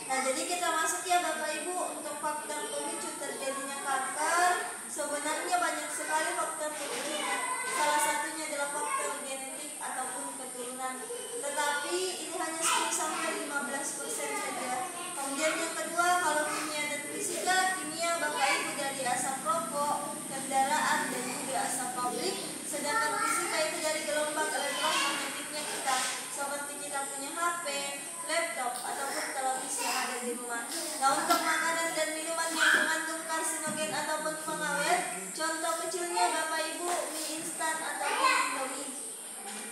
Nah, jadi kita masuk ya Bapak Ibu untuk faktor pemicu terjadinya kanker. Sebenarnya banyak sekali faktor pemicunya. Salah satunya adalah faktor genetik ataupun keturunan. Tetapi ini hanya 10-15% saja. Kemudian yang kedua, kalau kimia dan fisika, kimia Bapak Ibu dari asap rokok, kendaraan dan juga asap pabrik. Sedangkan fisika itu dari gelombang elektromagnetiknya kita, seperti kita punya HP, laptop ataupun televisi yang ada di rumah. Nah, untuk makanan dan minuman yang mengandung karsinogen ataupun pengawet, contoh kecilnya Bapak Ibu mie instan ataupun Indomie.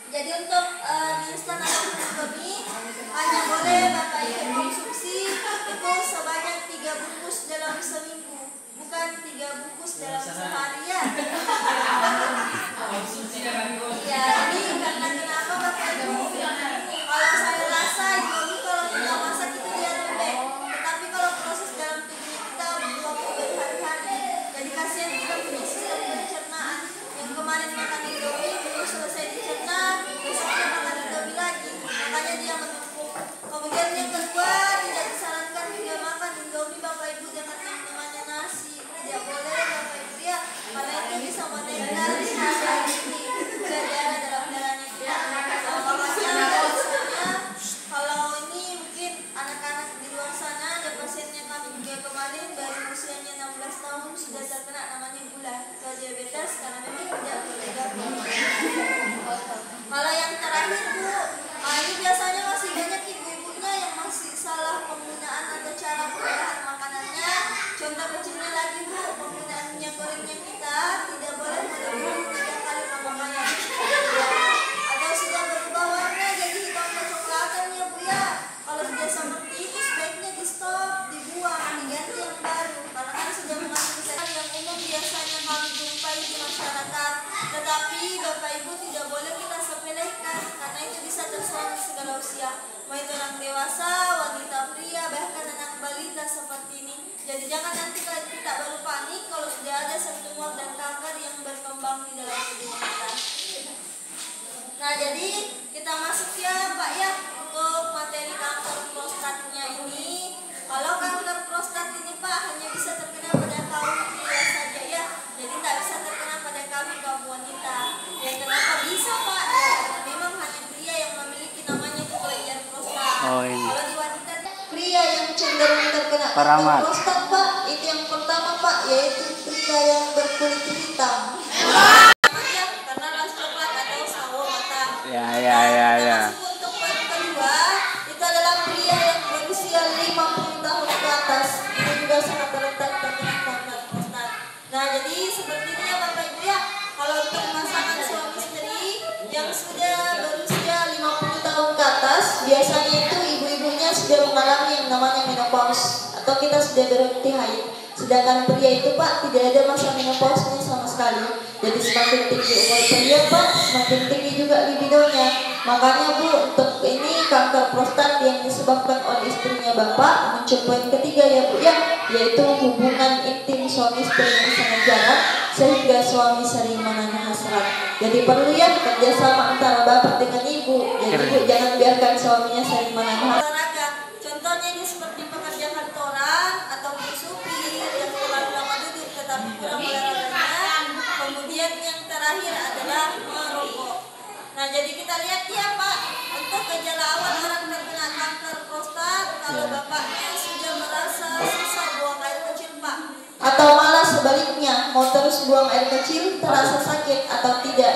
Jadi untuk mie instan ataupun Indomie hanya boleh Bapak Ibu konsumsi itu sebanyak 3 bungkus dalam seminggu, bukan 3 bungkus dalam sehari ya. Ya, ini karena kenapa Bapak Ibu? Kalau saya rasa Indomie kalau kita masak itu dia lembek, tetapi kalau proses dalam tubuh kita butuh waktu berhari-hari. Jadi kasihan kita punya sistem pencernaan. Yang kemarin makan Indomie belum selesai dicerna, besoknya makan Indomie lagi, makanya dia menumpuk. Kemudian yang kedua, tidak disarankan juga makan Indomie Bapak Ibu dengan yang namanya nasi. Tidak boleh Bapak Ibu ya, karena itu bisa menaikkan ini ke dalam darahnya kita. Kalau ini mungkin anak-anak di luar sana, ada pasiennya kami juga kemarin dari usianya 16 tahun sudah terkena namanya gula atau diabetes, karena memang tidak boleh. Kalau yang terakhir Bu, ini biasanya masih banyak ibu-ibunya yang masih salah penggunaan atau cara pengolahan makanannya. Contoh kecilnya lagi Bu, penggunaan minyak gorengnya kita tidak boleh melebihi 3 kali pemakaian. Atau sudah berubah warna jadi hitam kecoklatan ya Bu ya. Kalau sudah seperti itu sebaiknya di stop, dibuang, diganti yang baru. Karena kan sudah mengandung zat yang umum biasanya kami jumpai di masyarakat. Tetapi Bapak Ibu tidak boleh kita sepelekan, karena itu bisa terserang segala usia. Mau itu orang dewasa, wanita pria, bahkan anak balita seperti ini. Jadi jangan nanti kita baru panik kalau sudah ada tumor dan kanker yang berkembang di dalam tubuh kita. Nah, jadi kita masuk ya Pak ya untuk materi kanker prostatnya ini. Kalau kanker prostat ini Pak hanya bisa terkena pada kaum pria saja ya. Jadi tidak bisa terkena pada kami kaum wanita. Ya kenapa bisa Pak? Ya, karena memang hanya pria yang memiliki namanya kelenjar prostat. Kalau di wanita pria yang cenderung terkena kanker prostat Pak, itu yang pertama Pak, yaitu pria yang berkulit hitam. Karena ras coklat atau sawo matang. Ya. Untuk poin kedua, itu adalah pria yang berusia 50 tahun ke atas. Itu juga sangat rentan terkena kanker prostat. Nah, jadi seperti ini ya Bapak Ibu ya. Kalau untuk pasangan suami istri yang sudah berusia 50 tahun ke atas, biasanya itu ibu-ibunya sudah mengalami yang namanya menopause atau kita sudah berhenti haid. Sedangkan pria itu Pak tidak ada masa menopause-nya sama sekali. Jadi semakin tinggi umur pria Pak, semakin tinggi juga libidonya. Makanya Bu, untuk ini kanker prostat yang disebabkan oleh istrinya Bapak muncul poin ketiga ya Bu ya, yaitu hubungan intim suami istri yang sangat jarang sehingga suami sering menanya hasrat. Jadi perlu ya kerjasama antara Bapak dengan Ibu. Jadi Bu jangan biarkan suaminya sering menanya hasrat. Contohnya ini seperti pekerja kantoran atau supir yang terlalu lama duduk tetapi kurang olahraganya. Kemudian yang terakhir adalah merokok. Nah, jadi kita lihat ya Pak, untuk gejala awal orang terkena kanker prostat, kalau bapaknya sudah merasa susah buang air kecil Pak, atau malah sebaliknya mau terus buang air kecil terasa sakit atau tidak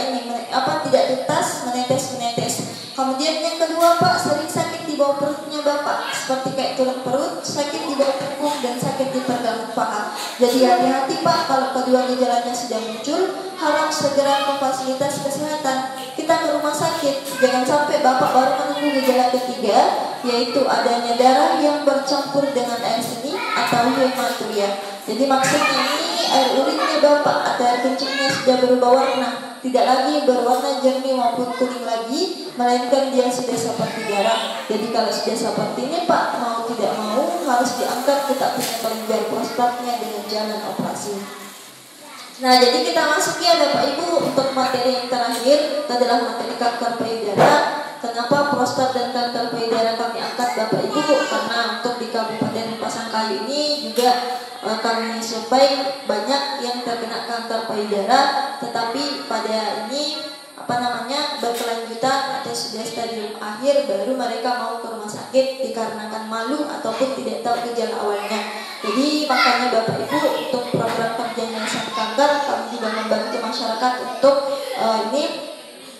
tidak tuntas menetes. Kemudian yang kedua Pak, sering sakit di bawah perutnya Bapak, seperti kayak tulang perut, sakit di bawah punggung dan sakit di pergelangan paha. Jadi hati-hati Pak, kalau kedua gejalanya sudah muncul, harus segera ke fasilitas kesehatan. Kita ke rumah sakit, jangan sampai Bapak baru menunggu gejala ketiga, yaitu adanya darah yang bercampur dengan air seni atau hematuria. Jadi maksudnya ini air urinnya Bapak atau air kencingnya sudah berubah warna, tidak lagi berwarna jernih maupun kuning lagi, melainkan dia sudah seperti darah. Jadi kalau sudah seperti ini Pak, mau tidak mau harus diangkat kita punya kelenjar prostatnya dengan jalan operasi. Nah, jadi kita masuk ya Bapak Ibu untuk materi yang terakhir, itu adalah materi kanker payudara. kenapa prostat dan kanker payudara kami angkat Bapak Ibu? Karena untuk di Kabupaten Pasangkayu ini juga kami survei banyak yang terkena kanker payudara, tetapi pada ini berkelanjutan atau sudah stadium akhir, baru mereka mau ke rumah sakit dikarenakan malu ataupun tidak tahu gejala awalnya. Jadi makanya Bapak Ibu, untuk program kerja Yayasan Kanker, kami juga membantu masyarakat untuk ini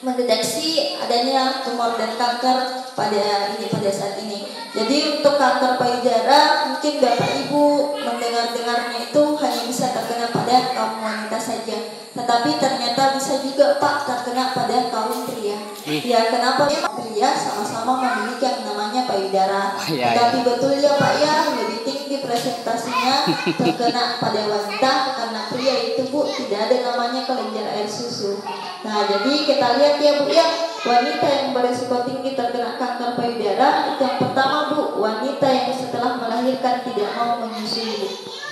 mendeteksi adanya tumor dan kanker pada saat ini. Jadi untuk kanker payudara, mungkin Bapak Ibu mendengarnya itu hanya bisa terkena pada kaum wanita saja, tetapi ternyata bisa juga Pak terkena pada kaum pria. Ya, kenapa? Pria sama-sama memiliki yang namanya payudara, tetapi betul ya Pak ya, lebih tinggi presentasinya terkena pada wanita, karena pria itu Bu tidak ada namanya kelenjar air susu. Nah, jadi kita lihat ya Bu ya, wanita yang berisiko tinggi terkena kanker payudara itu yang pertama Bu, wanita yang setelah melahirkan tidak mau menyusui Bu,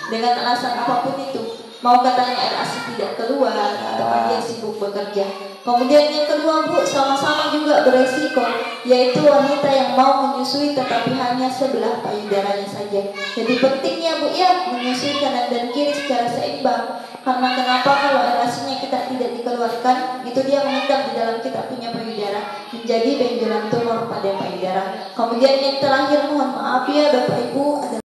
dengan alasan apapun itu, mau katanya air ASI tidak keluar atau dia sibuk bekerja. Kemudian yang kedua Bu, sama-sama juga beresiko, yaitu wanita yang mau menyusui tetapi hanya sebelah payudaranya saja. Jadi pentingnya Bu ya, menyusui kanan dan kiri secara seimbang. Karena kenapa? Kalau air ASI-nya kita tidak dikeluarkan, itu dia mengendap di dalam kita punya payudara, menjadi benjolan tumor pada payudara. Kemudian yang terakhir, mohon maaf ya Bapak Ibu,